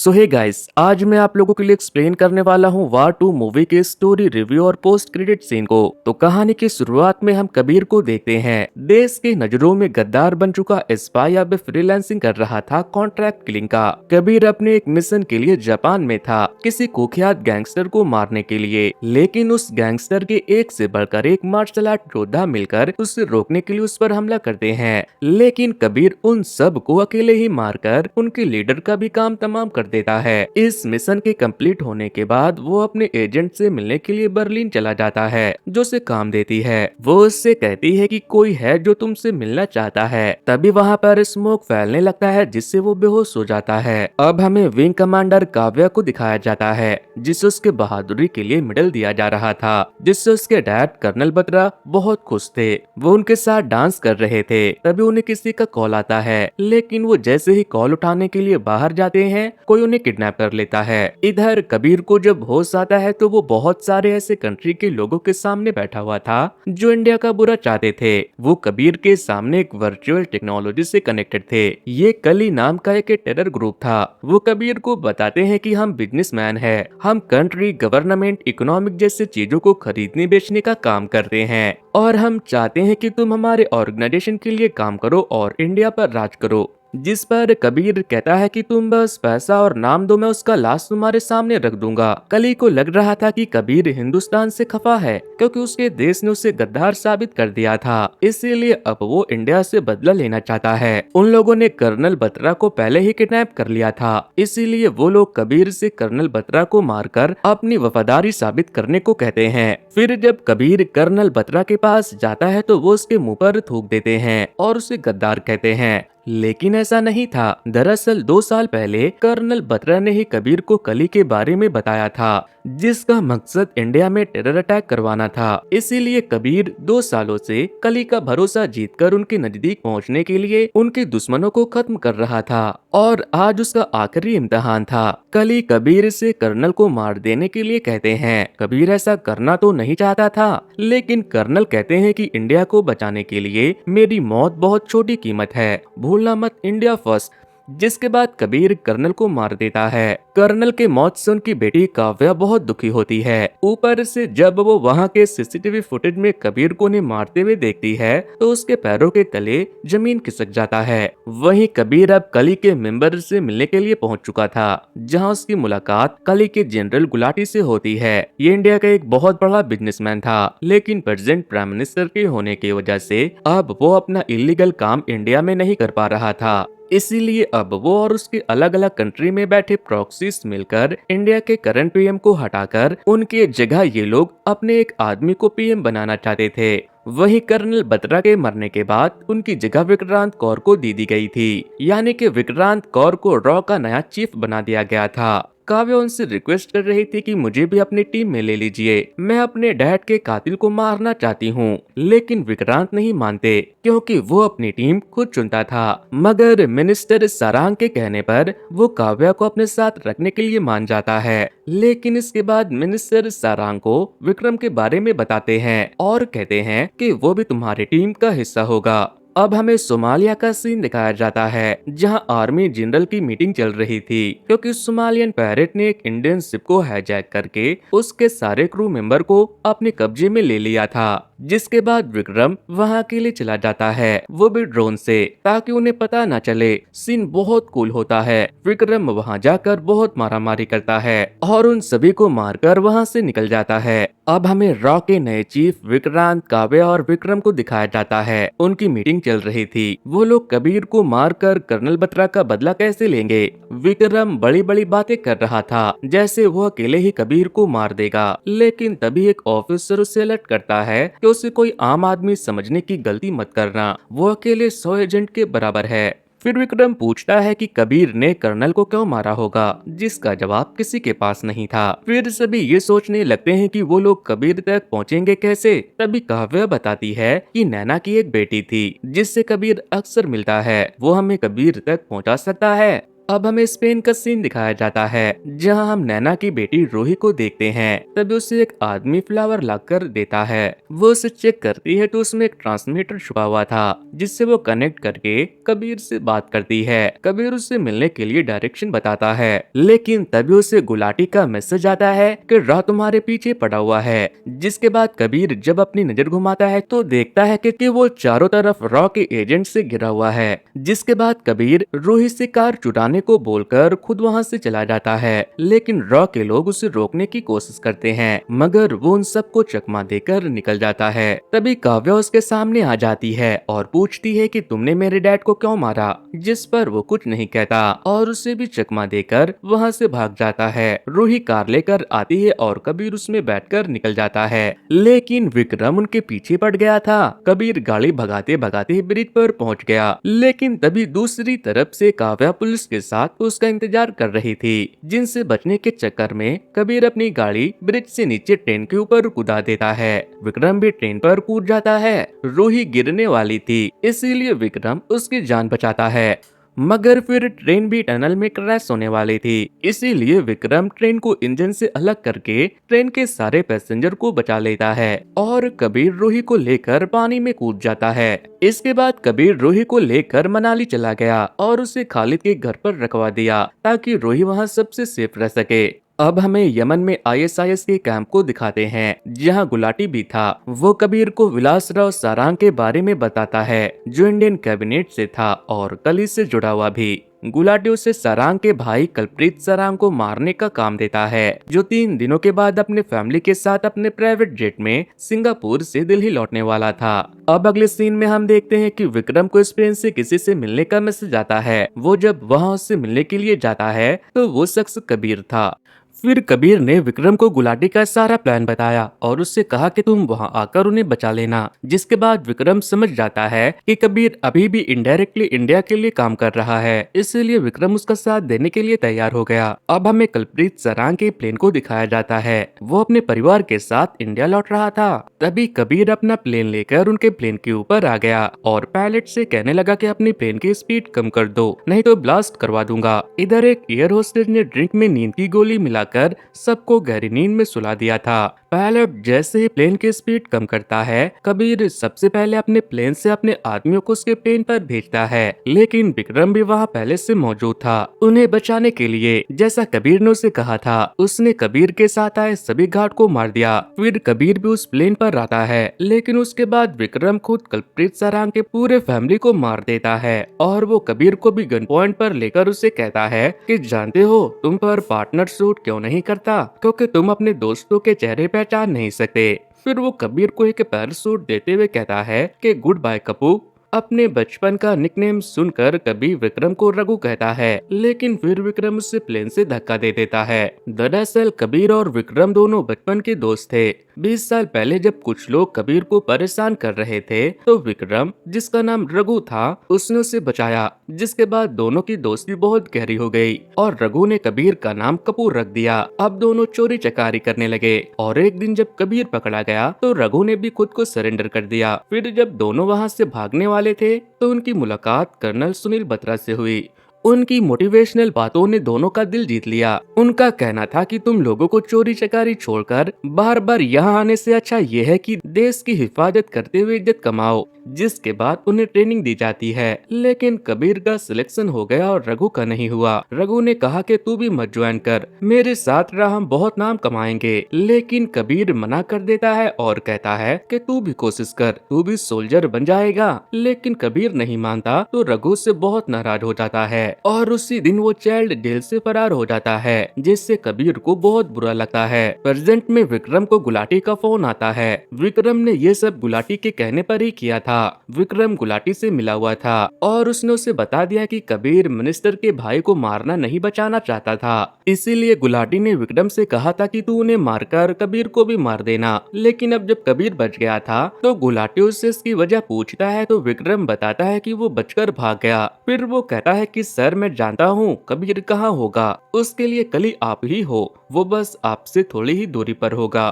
सो hey guys, आज मैं आप लोगों के लिए एक्सप्लेन करने वाला हूँ वार 2 मूवी के स्टोरी रिव्यू और पोस्ट क्रेडिट सीन को। तो कहानी की शुरुआत में हम कबीर को देखते हैं। देश की नजरों में गद्दार बन चुका स्पाई अब फ्रीलांसिंग कर रहा था कॉन्ट्रैक्ट किलिंग का। कबीर अपने एक मिशन के लिए जापान में था, किसी कुख्यात गैंगस्टर को मारने के लिए। लेकिन उस गैंगस्टर के एक से बढ़कर एक मार्शल आर्ट योद्धा मिलकर उसे रोकने के लिए उस पर हमला करते हैं। लेकिन कबीर उन सब को अकेले ही मारकर उनके लीडर का भी काम तमाम कर देता है। इस मिशन के कंप्लीट होने के बाद वो अपने एजेंट से मिलने के लिए बर्लिन चला जाता है, जो उसे काम देती है। वो उससे कहती है कि कोई है जो तुमसे मिलना चाहता है। तभी वहाँ पर स्मोक फैलने लगता है, जिससे वो बेहोश हो जाता है। अब हमें विंग कमांडर काव्या को दिखाया जाता है, जिसे उसके बहादुरी के लिए मेडल दिया जा रहा था, जिससे उसके डैड कर्नल बत्रा बहुत खुश थे। वो उनके साथ डांस कर रहे थे। तभी उन्हें किसी का कॉल आता है, लेकिन वो जैसे ही कॉल उठाने के लिए बाहर जाते हैं, कोई उन्हें किडनैप कर लेता है। इधर कबीर को जब होश आता है तो वो बहुत सारे ऐसे कंट्री के लोगों के सामने बैठा हुआ था जो इंडिया का बुरा चाहते थे। वो कबीर के सामने एक वर्चुअल टेक्नोलॉजी से कनेक्टेड थे। ये कली नाम का एक टेरर ग्रुप था। वो कबीर को बताते हैं कि हम बिजनेसमैन हैं, हम कंट्री, गवर्नमेंट, इकोनॉमिक जैसे चीजों को खरीदने बेचने का काम करते हैं और हम चाहते हैं कि तुम हमारे ऑर्गेनाइजेशन के लिए काम करो और इंडिया पर राज करो। जिस पर कबीर कहता है कि तुम बस पैसा और नाम दो, मैं उसका लाश तुम्हारे सामने रख दूंगा। कली को लग रहा था कि कबीर हिंदुस्तान से खफा है, क्योंकि उसके देश ने उसे गद्दार साबित कर दिया था। इसीलिए अब वो इंडिया से बदला लेना चाहता है। उन लोगों ने कर्नल बत्रा को पहले ही किडनैप कर लिया था, इसीलिए वो लोग कबीर से कर्नल बत्रा को मारकर अपनी वफादारी साबित करने को कहते हैं। फिर जब कबीर कर्नल बत्रा के पास जाता है तो वो उसके मुंह पर थूक देते हैं और उसे गद्दार कहते हैं। लेकिन ऐसा नहीं था। दरअसल 2 साल पहले कर्नल बत्रा ने ही कबीर को कली के बारे में बताया था, जिसका मकसद इंडिया में टेरर अटैक करवाना था। इसीलिए कबीर 2 सालों से कली का भरोसा जीतकर उनके नजदीक पहुंचने के लिए उनके दुश्मनों को खत्म कर रहा था। और आज उसका आखिरी इम्तिहान था। कली कबीर से कर्नल को मार देने के लिए कहते हैं। कबीर ऐसा करना तो नहीं चाहता था, लेकिन कर्नल कहते हैं कि इंडिया को बचाने के लिए मेरी मौत बहुत छोटी कीमत है, भूलना मत इंडिया फर्स्ट। जिसके बाद कबीर कर्नल को मार देता है। कर्नल के मौत से उनकी बेटी काव्या बहुत दुखी होती है। ऊपर से जब वो वहाँ के सीसीटीवी फुटेज में कबीर को उन्हें मारते हुए देखती है तो उसके पैरों के तले जमीन खिसक जाता है। वहीं कबीर अब कली के मेंबर से मिलने के लिए पहुंच चुका था, जहां उसकी मुलाकात कली के जनरल गुलाटी से होती है। ये इंडिया का एक बहुत बड़ा बिजनेसमैन था, लेकिन प्रेसिडेंट प्राइम मिनिस्टर के होने की वजह से अब वो अपना इलीगल काम इंडिया में नहीं कर पा रहा था। इसीलिए अब वो और उसके अलग अलग कंट्री में बैठे प्रॉक्सीज मिलकर इंडिया के करंट पीएम को हटाकर उनके जगह ये लोग अपने एक आदमी को पीएम बनाना चाहते थे। वहीं कर्नल बत्रा के मरने के बाद उनकी जगह विक्रांत कौर को दे दी गई थी, यानी कि विक्रांत कौर को रॉ का नया चीफ बना दिया गया था। काव्या उनसे रिक्वेस्ट कर रही थी कि मुझे भी अपनी टीम में ले लीजिए, मैं अपने डैड के कातिल को मारना चाहती हूँ। लेकिन विक्रांत नहीं मानते, क्योंकि वो अपनी टीम खुद चुनता था। मगर मिनिस्टर सारंग के कहने पर वो काव्या को अपने साथ रखने के लिए मान जाता है। लेकिन इसके बाद मिनिस्टर सारंग को विक्रम के बारे में बताते हैं और कहते हैं कि वो भी तुम्हारी टीम का हिस्सा होगा। अब हमें सोमालिया का सीन दिखाया जाता है, जहां आर्मी जनरल की मीटिंग चल रही थी, क्योंकि सोमालियन पायरेट ने एक इंडियन शिप को हाईजैक करके उसके सारे क्रू मेंबर को अपने कब्जे में ले लिया था। जिसके बाद विक्रम वहां के लिए चला जाता है, वो भी ड्रोन से, ताकि उन्हें पता न चले। सीन बहुत कूल होता है। विक्रम वहां जाकर बहुत मारामारी करता है और उन सभी को मारकर वहां से निकल जाता है। अब हमें रॉ के नए चीफ विक्रांत, काव्या और विक्रम को दिखाया जाता है। उनकी मीटिंग चल रही थी। वो लोग कबीर को मारकर कर्नल बत्रा का बदला कैसे लेंगे। विक्रम बड़ी बड़ी बातें कर रहा था, जैसे वो अकेले ही कबीर को मार देगा। लेकिन तभी एक ऑफिसर उसे अलर्ट करता है कि उसे कोई आम आदमी समझने की गलती मत करना, वो अकेले 100 एजेंट के बराबर है। फिर विक्रम पूछता है कि कबीर ने कर्नल को क्यों मारा होगा, जिसका जवाब किसी के पास नहीं था। फिर सभी ये सोचने लगते हैं कि वो लोग कबीर तक पहुंचेंगे कैसे। तभी काव्या बताती है कि नैना की एक बेटी थी, जिससे कबीर अक्सर मिलता है, वो हमें कबीर तक पहुंचा सकता है। अब हमें स्पेन का सीन दिखाया जाता है जहां हम नैना की बेटी रूही को देखते हैं। तभी उसे एक आदमी फ्लावर लाकर देता है। वो उसे चेक करती है तो उसमें एक ट्रांसमीटर छुपा हुआ था जिससे वो कनेक्ट करके कबीर से बात करती है। कबीर उससे मिलने के लिए डायरेक्शन बताता है, लेकिन तभी उसे गुलाटी का मैसेज आता है कि रॉ तुम्हारे पीछे पड़ा हुआ है। जिसके बाद कबीर जब अपनी नजर घुमाता है तो देखता है कि वो चारों तरफ रॉ के एजेंट से घिरा हुआ है। जिसके बाद कबीर रूही से कार चुराने को बोलकर खुद वहां से चला जाता है, लेकिन रॉ के लोग उसे रोकने की कोशिश करते हैं मगर वो उन सबको चकमा देकर निकल जाता है। तभी काव्या उसके सामने आ जाती है और पूछती है कि तुमने मेरे डैड को क्यों मारा, जिस पर वो कुछ नहीं कहता और उसे भी चकमा देकर वहां से भाग जाता है। रूही कार लेकर आती है और कबीर उसमें बैठकर निकल जाता है, लेकिन विक्रम उनके पीछे पड़ गया था। कबीर गाड़ी भगाते भगाते ब्रिज पर पहुंच गया, लेकिन तभी दूसरी तरफ से काव्या पुलिस के साथ उसका इंतजार कर रही थी। जिनसे बचने के चक्कर में कबीर अपनी गाड़ी ब्रिज से नीचे ट्रेन के ऊपर कूदा देता है। विक्रम भी ट्रेन पर कूद जाता है। रूही गिरने वाली थी, इसीलिए विक्रम उसकी जान बचाता है, मगर फिर ट्रेन भी टनल में क्रैश होने वाली थी। इसीलिए विक्रम ट्रेन को इंजन से अलग करके ट्रेन के सारे पैसेंजर को बचा लेता है और कबीर रूही को लेकर पानी में कूद जाता है। इसके बाद कबीर रूही को लेकर मनाली चला गया और उसे खालिद के घर पर रखवा दिया ताकि रूही वहां सबसे सेफ रह सके। अब हमें यमन में ISIS के कैंप को दिखाते हैं जहां गुलाटी भी था। वो कबीर को विलासराव सारंग के बारे में बताता है जो इंडियन कैबिनेट से था और कली से जुड़ा हुआ भी। गुलाटी उसे सारंग के भाई कल्प्रीत सारंग को मारने का काम देता है, जो 3 दिनों के बाद अपने फैमिली के साथ अपने प्राइवेट जेट में सिंगापुर से दिल्ली लौटने वाला था। अब अगले सीन में हम देखते हैं कि विक्रम को स्पेन से किसी से मिलने का मैसेज आता है। वो जब वहाँ उससे मिलने के लिए जाता है तो वो शख्स कबीर था। फिर कबीर ने विक्रम को गुलाटी का सारा प्लान बताया और उससे कहा कि तुम वहां आकर उन्हें बचा लेना। जिसके बाद विक्रम समझ जाता है कि कबीर अभी भी इनडायरेक्टली इंडिया के लिए काम कर रहा है, इसलिए विक्रम उसका साथ देने के लिए तैयार हो गया। अब हमें कल्प्रीत सारंग के प्लेन को दिखाया जाता है। वो अपने परिवार के साथ इंडिया लौट रहा था। तभी कबीर अपना प्लेन लेकर उनके प्लेन के ऊपर आ गया और पायलट से कहने लगा कि अपनी प्लेन की स्पीड कम कर दो, नहीं तो ब्लास्ट करवा दूंगा। इधर एक एयर होस्टेज ने ड्रिंक में नींद की गोली मिलाकर सबको गहरी नींद में सुला दिया था। पायलट जैसे ही प्लेन की स्पीड कम करता है, कबीर सबसे पहले अपने प्लेन से अपने आदमियों को उसके प्लेन पर भेजता है, लेकिन विक्रम भी वहाँ पहले से मौजूद था उन्हें बचाने के लिए। जैसा कबीर ने उसे कहा था, उसने कबीर के साथ आए सभी गार्ड को मार दिया। फिर कबीर भी उस प्लेन पर आता है, लेकिन उसके बाद विक्रम खुद कल्प्रीत सारंग के पूरे फैमिली को मार देता है और वो कबीर को भी गन पॉइंट पर लेकर उसे कहता है कि जानते हो तुम पर पार्टनर सूट क्यों नहीं करता, क्योंकि तुम अपने दोस्तों के चेहरे पहचान नहीं सकते। फिर वो कबीर को एक पैराशूट देते हुए कहता है कि गुड बाय कपू। अपने बचपन का निकनेम सुनकर कबीर विक्रम को रघु कहता है, लेकिन फिर विक्रम उससे प्लेन से धक्का दे देता है। दरअसल कबीर और विक्रम दोनों बचपन के दोस्त थे। 20 साल पहले जब कुछ लोग कबीर को परेशान कर रहे थे तो विक्रम, जिसका नाम रघु था, उसने उसे बचाया। जिसके बाद दोनों की दोस्ती बहुत गहरी हो गई और रघु ने कबीर का नाम कपूर रख दिया। अब दोनों चोरी चकारी करने लगे और एक दिन जब कबीर पकड़ा गया तो रघु ने भी खुद को सरेंडर कर दिया। फिर जब दोनों वहाँ से भागने वाले थे तो उनकी मुलाकात कर्नल सुनील बत्रा से हुई। उनकी मोटिवेशनल बातों ने दोनों का दिल जीत लिया। उनका कहना था कि तुम लोगों को चोरी चकारी छोड़कर बार बार यहाँ आने से अच्छा ये है कि देश की हिफाजत करते हुए इज्जत कमाओ। जिसके बाद उन्हें ट्रेनिंग दी जाती है, लेकिन कबीर का सिलेक्शन हो गया और रघु का नहीं हुआ। रघु ने कहा कि तू भी मत ज्वाइन कर, मेरे साथ रह, हम बहुत नाम कमाएंगे। लेकिन कबीर मना कर देता है और कहता है कि तू भी कोशिश कर, तू भी सोल्जर बन जाएगा। लेकिन कबीर नहीं मानता तो रघु से बहुत नाराज हो जाता है और उसी दिन वो चाइल्ड जेल से फरार हो जाता है, जिससे कबीर को बहुत बुरा लगता है। प्रेजेंट में विक्रम को गुलाटी का फोन आता है। विक्रम ने ये सब गुलाटी के कहने पर ही किया था। विक्रम गुलाटी से मिला हुआ था और उसने उसे बता दिया कि कबीर मिनिस्टर के भाई को मारना नहीं बचाना चाहता था। इसीलिए गुलाटी ने विक्रम से कहा था कि तू उन्हें मारकर कबीर को भी मार देना। लेकिन अब जब कबीर बच गया था तो गुलाटी उससे इसकी वजह पूछता है तो विक्रम बताता है कि वो बचकर भाग गया। फिर वो कहता है कि सर मैं जानता हूँ कबीर कहाँ होगा, उसके लिए कली आप ही हो, वो बस आपसे थोड़ी ही दूरी पर होगा।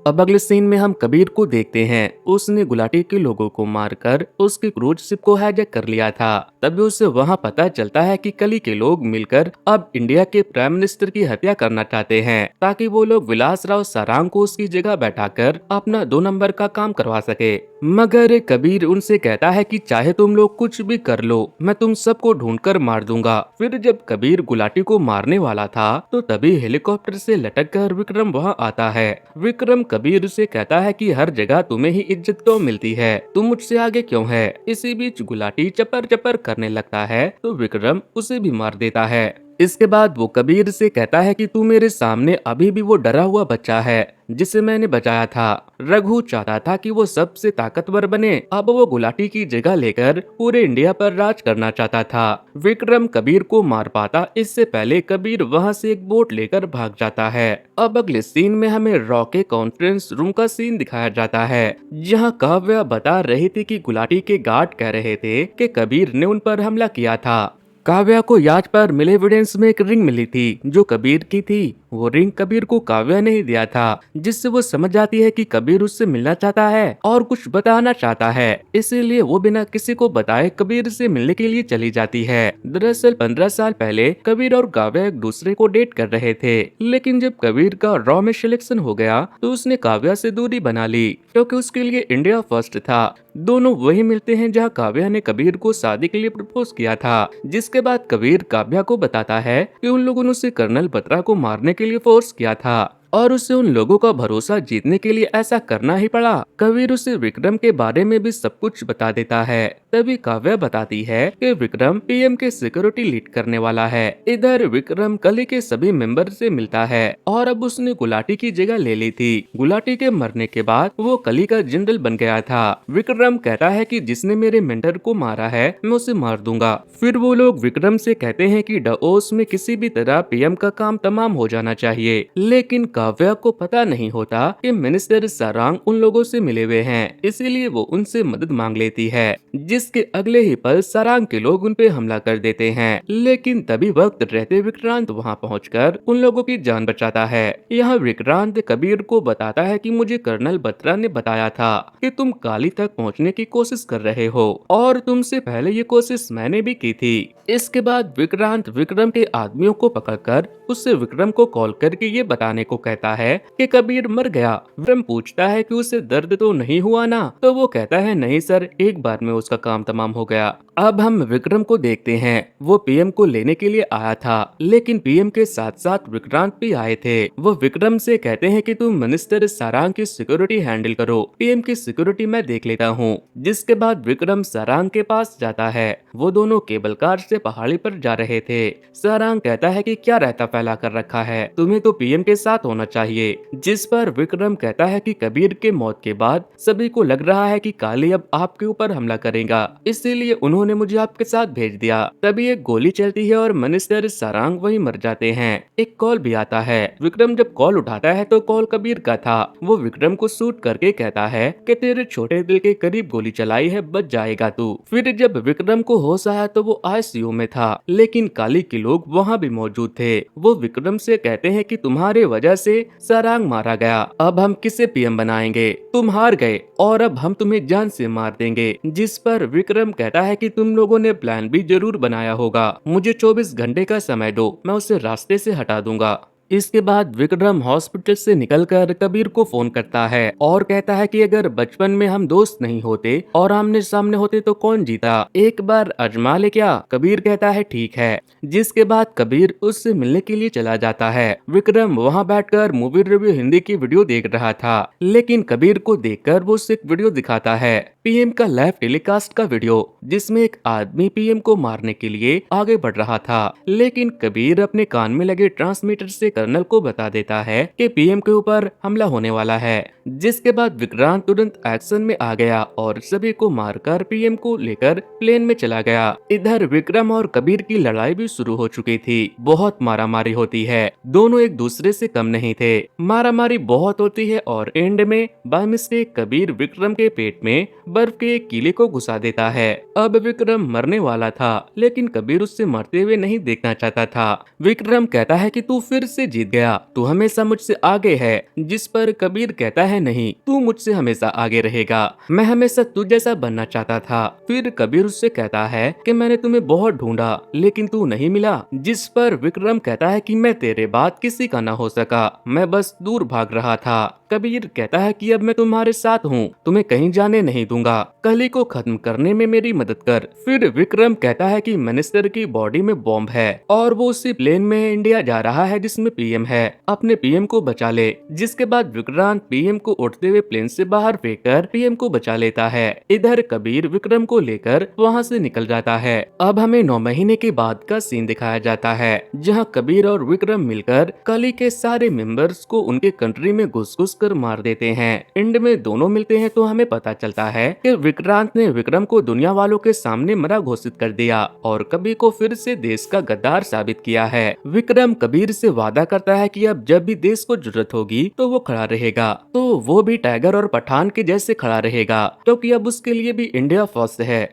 अब अगले सीन में हम कबीर को देखते हैं। उसने गुलाटी के लोगों को मारकर उसके क्रूज शिप को हाईजैक कर लिया था। तभी उसे वहां पता चलता है कि कली के लोग मिलकर अब इंडिया के प्राइम मिनिस्टर की हत्या करना चाहते हैं, ताकि वो लोग विलासराव सारंग को उसकी जगह बैठाकर अपना 2 नंबर का काम करवा सके। मगर कबीर उनसे कहता है कि चाहे तुम लोग कुछ भी कर लो, मैं तुम सबको ढूंढकर मार दूंगा। फिर जब कबीर गुलाटी को मारने वाला था तो तभी हेलीकॉप्टर से लटक कर विक्रम वहां आता है। विक्रम कबीर से कहता है कि हर जगह तुम्हें ही इज्जत क्यों मिलती है, तुम मुझसे आगे क्यों है। इसी बीच गुलाटी चपर चपर करने लगता है तो विक्रम उसे भी मार देता है। इसके बाद वो कबीर से कहता है कि तू मेरे सामने अभी भी वो डरा हुआ बच्चा है जिसे मैंने बचाया था। रघु चाहता था कि वो सबसे ताकतवर बने, अब वो गुलाटी की जगह लेकर पूरे इंडिया पर राज करना चाहता था। विक्रम कबीर को मार पाता इससे पहले कबीर वहां से एक बोट लेकर भाग जाता है। अब अगले सीन में हमें रॉ के कॉन्फ्रेंस रूम का सीन दिखाया जाता है, जहां काव्या बता रही थी कि गुलाटी के गार्ड कह रहे थे कि कबीर ने उन पर हमला किया था। काव्या को याच पर मिले एविडेंस में एक रिंग मिली थी जो कबीर की थी। वो रिंग कबीर को काव्या ने ही दिया था, जिससे वो समझ जाती है कि कबीर उससे मिलना चाहता है और कुछ बताना चाहता है। इसीलिए वो बिना किसी को बताए कबीर से मिलने के लिए चली जाती है। दरअसल 15 साल पहले कबीर और काव्या एक दूसरे को डेट कर रहे थे, लेकिन जब कबीर का रॉ में सिलेक्शन हो गया तो उसने काव्या से दूरी बना ली, क्योंकि उसके लिए इंडिया फर्स्ट था। दोनों वही मिलते हैं जहां काव्या ने कबीर को शादी के लिए प्रपोज किया था। जिसके बाद कबीर काव्या को बताता है कि उन लोगों ने उसे कर्नल बत्रा को मारने के लिए फोर्स किया था और उसे उन लोगों का भरोसा जीतने के लिए ऐसा करना ही पड़ा। कबीर उसे विक्रम के बारे में भी सब कुछ बता देता है। तभी काव्या बताती है कि विक्रम पीएम के सिक्योरिटी लीड करने वाला है। इधर विक्रम कली के सभी मेंबर से मिलता है और अब उसने गुलाटी की जगह ले ली थी। गुलाटी के मरने के बाद वो कली का जनरल बन गया था। विक्रम कहता है कि जिसने मेरे मेंटर को मारा है मैं उसे मार दूंगा। फिर वो लोग विक्रम से कहते हैं कि डाओस में किसी भी तरह पीएम का काम तमाम हो जाना चाहिए, लेकिन काव्या को पता नहीं होता कि मिनिस्टर सारंग उन लोगों से मिले हुए हैं, इसीलिए वो उनसे मदद मांग लेती है। जिसके अगले ही पल सारंग के लोग उन पे हमला कर देते हैं, लेकिन तभी वक्त रहते विक्रांत वहां पहुंचकर उन लोगों की जान बचाता है। यहाँ विक्रांत कबीर को बताता है कि मुझे कर्नल बत्रा ने बताया था कि तुम काली तक पहुंचने की कोशिश कर रहे हो और तुमसे पहले ये कोशिश मैंने भी की थी। इसके बाद विक्रांत विक्रम के आदमियों को पकड़कर उससे विक्रम को कॉल करके ये बताने को कहता है कि कबीर मर गया। विक्रम पूछता है कि उसे दर्द तो नहीं हुआ ना, तो वो कहता है नहीं सर, एक बार में उसका काम तमाम हो गया। अब हम विक्रम को देखते हैं। वो पीएम को लेने के लिए आया था, लेकिन पीएम के साथ साथ विक्रांत भी आए थे। वो विक्रम से कहते हैं कि तुम मिनिस्टर सारंग की सिक्योरिटी हैंडल करो, पीएम की सिक्योरिटी मैं देख लेता हूँ। जिसके बाद विक्रम सारंग के पास जाता है। वो दोनों केबल कार से पहाड़ी पर जा रहे थे। सारंग कहता है कि क्या रहता फैला कर रखा है, तुम्हें तो पीएम के साथ होना चाहिए। जिस पर विक्रम कहता है कि कबीर के मौत के बाद सभी को लग रहा है कि काली अब आपके ऊपर हमला करेगा, इसीलिए उन्होंने मुझे आपके साथ भेज दिया। तभी एक गोली चलती है और मिनिस्टर सारंग वहीं मर जाते हैं। एक कॉल भी आता है। विक्रम जब कॉल उठाता है तो कॉल कबीर का था। वो विक्रम को शूट करके कहता है कि तेरे छोटे दिल के करीब गोली चलाई है, बच जाएगा तू। फिर जब विक्रम को होश आया तो वो आईसीयू में था, लेकिन काली के लोग वहाँ भी मौजूद थे। वो विक्रम से कहते हैं कि तुम्हारे वजह से सारंग मारा गया, अब हम किसे पीएम बनाएंगे, तुम हार गए और अब हम तुम्हें जान से मार देंगे। जिस पर विक्रम कहता है कि तुम लोगों ने प्लान भी जरूर बनाया होगा, मुझे 24 घंटे का समय दो, मैं उसे रास्ते से हटा दूंगा। इसके बाद विक्रम हॉस्पिटल से निकलकर कबीर को फोन करता है और कहता है कि अगर बचपन में हम दोस्त नहीं होते और आमने सामने होते तो कौन जीता, एक बार आजमा ले क्या। कबीर कहता है ठीक है। जिसके बाद कबीर उससे मिलने के लिए चला जाता है। विक्रम वहां बैठकर मूवी रिव्यू हिंदी की वीडियो देख रहा था, लेकिन कबीर को देखकर वो उसे एक वीडियो दिखाता है, पीएम का लाइव टेलीकास्ट का वीडियो, जिसमें एक आदमी पीएम को मारने के लिए आगे बढ़ रहा था। लेकिन कबीर अपने कान में लगे ट्रांसमीटर से कर्नल को बता देता है कि पीएम के ऊपर हमला होने वाला है। जिसके बाद विक्रांत तुरंत एक्शन में आ गया और सभी को मारकर पीएम को लेकर प्लेन में चला गया। इधर विक्रम और कबीर की लड़ाई भी शुरू हो चुकी थी। बहुत मारामारी होती है, दोनों एक दूसरे से कम नहीं थे। मारामारी बहुत होती है और एंड में बाय मिस्टेक कबीर विक्रम के पेट में बर्फ के एक कीले को घुसा देता है। अब विक्रम मरने वाला था, लेकिन कबीर उससे मरते हुए नहीं देखना चाहता था। विक्रम कहता है कि तू फिर से जीत गया, तू हमेशा मुझसे आगे है। जिस पर कबीर कहता है नहीं, तू मुझसे हमेशा आगे रहेगा, मैं हमेशा तुझ जैसा बनना चाहता था। फिर कबीर उससे कहता है कि मैंने तुम्हें बहुत ढूंढा लेकिन तू नहीं मिला। जिस पर विक्रम कहता है कि मैं तेरे बाद किसी का न हो सका, मैं बस दूर भाग रहा था। कबीर कहता है कि अब मैं तुम्हारे साथ हूँ, तुम्हें कहीं जाने नहीं दूंगा, कली को खत्म करने में मेरी मदद कर। फिर विक्रम कहता है कि मिनिस्टर की बॉडी में बॉम्ब है और वो उसी प्लेन में इंडिया जा रहा है जिसमें पीएम है, अपने पीएम को बचा ले। जिसके बाद विक्रांत पीएम को उड़ते हुए प्लेन से बाहर फेंककर पीएम को बचा लेता है। इधर कबीर विक्रम को लेकर वहाँ से निकल जाता है। अब हमें 9 महीने के बाद का सीन दिखाया जाता है, जहाँ कबीर और विक्रम मिलकर कली के सारे मेंबर्स को उनके कंट्री में घुस कर मार देते हैं। एंड में दोनों मिलते हैं तो हमें पता चलता है कि विक्रांत ने विक्रम को दुनिया वालों के सामने मरा घोषित कर दिया और कबीर को फिर से देश का गद्दार साबित किया है। विक्रम कबीर से वादा करता है कि अब जब भी देश को जरूरत होगी तो वो खड़ा रहेगा, तो वो भी टाइगर और पठान के जैसे खड़ा रहेगा, क्योंकि अब उसके लिए भी इंडिया फर्स्ट है।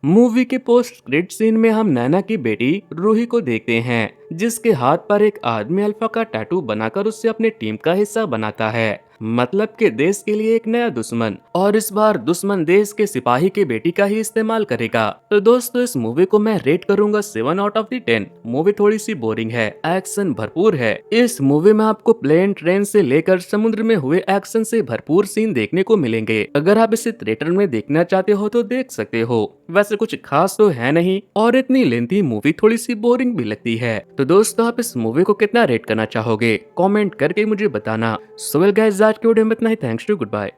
मूवी के पोस्ट क्रेडिट सीन में हम नैना की बेटी रूही को देखते हैं, जिसके हाथ पर एक आदमी अल्फा का टैटू बनाकर उससे अपने टीम का हिस्सा बनाता है। मतलब कि देश के लिए एक नया दुश्मन, और इस बार दुश्मन देश के सिपाही की बेटी का ही इस्तेमाल करेगा। तो दोस्तों इस मूवी को मैं रेट करूंगा 7 आउट ऑफ 10। मूवी थोड़ी सी बोरिंग है, एक्शन भरपूर है। इस मूवी में आपको प्लेन ट्रेन से लेकर समुद्र में हुए एक्शन से भरपूर सीन देखने को मिलेंगे। अगर आप इसे थिएटर में देखना चाहते हो तो देख सकते हो, वैसे कुछ खास तो है नहीं और इतनी लेंथी मूवी थोड़ी सी बोरिंग भी लगती है। तो दोस्तों आप इस मूवी को कितना रेट करना चाहोगे, कमेंट करके मुझे बताना। सो वेल गाइस, आज के वीडियो में इतना ही। Thanks to, good bye.